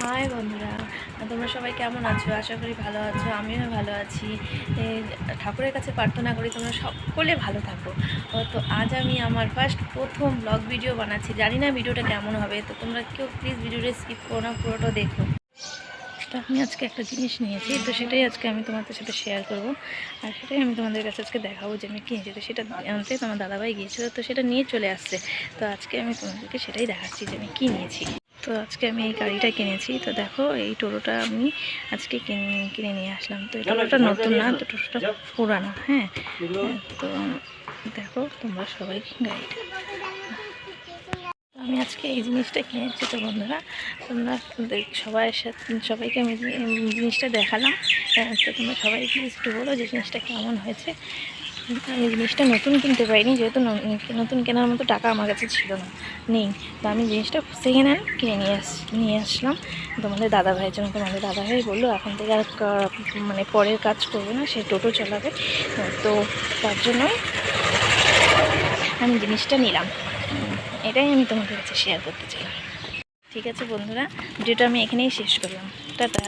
High বন্ধুরা, তোমরা সবাই কেমন আছো? আশা করি ভালো আছো, আমিও ভালো আছি। ঠাকুরের কাছে প্রার্থনা করি তোমরা সকলে ভালো থাকো। তো আজ আমি আমার প্রথম ব্লগ ভিডিও বানাচ্ছি। জানি না ভিডিওটা কেমন হবে, তো তোমরা কেউ প্লিজ ভিডিওটা স্কিপ করো না, পুরোটা দেখো। তো আমি আজকে একটা জিনিস নিয়েছি, তো সেটাই আজকে আমি তোমাদের সাথে শেয়ার করব। আর সেটাই আমি তোমাদের কাছে আজকে দেখাবো যে আমি কিনেছি। তো সেটা আনতে তোমার দাদাভাই গিয়েছিল, তো সেটা নিয়ে চলে আসছে। তো আজকে আমি তোমাদেরকে সেটাই দেখাচ্ছি যে আমি কী নিয়েছি। তো আজকে আমি এই গাড়িটা কিনেছি। তো দেখো, এই টোটোটা আমি আজকে কিনে নিয়ে আসলাম। তো এই টোটোটা নতুন না, তো টোটোটা পুরানো। হ্যাঁ, তো দেখো তোমরা সবাই গাড়িটা। আমি আজকে এই জিনিসটা কিনেছি। তো বন্ধুরা, তোমরা সবাইকে আমি জিনিসটা দেখালাম। তো তোমরা সবাই প্লিজ একটু বলো যে জিনিসটা কেমন হয়েছে। আমি জিনিসটা নতুন কিনতে পারিনি, যেহেতু নতুন কেনার মতো টাকা আমার কাছে ছিল না, নেই। তো আমি জিনিসটা সেকেন্ড হ্যান্ড কিনে নিয়ে আসলাম তোমাদের দাদাভাইয়ের জন্য। তোমাদের দাদাভাই বললো এখন থেকে আর মানে পরের কাজ করবে না, সে টোটো চালাবে। তো তার জন্যই আমি জিনিসটা নিলাম। এটাই আমি তোমাদের কাছে শেয়ার করতে চাইলাম। ঠিক আছে বন্ধুরা, ভিডিওটা আমি এখানেই শেষ করলাম। টাটা।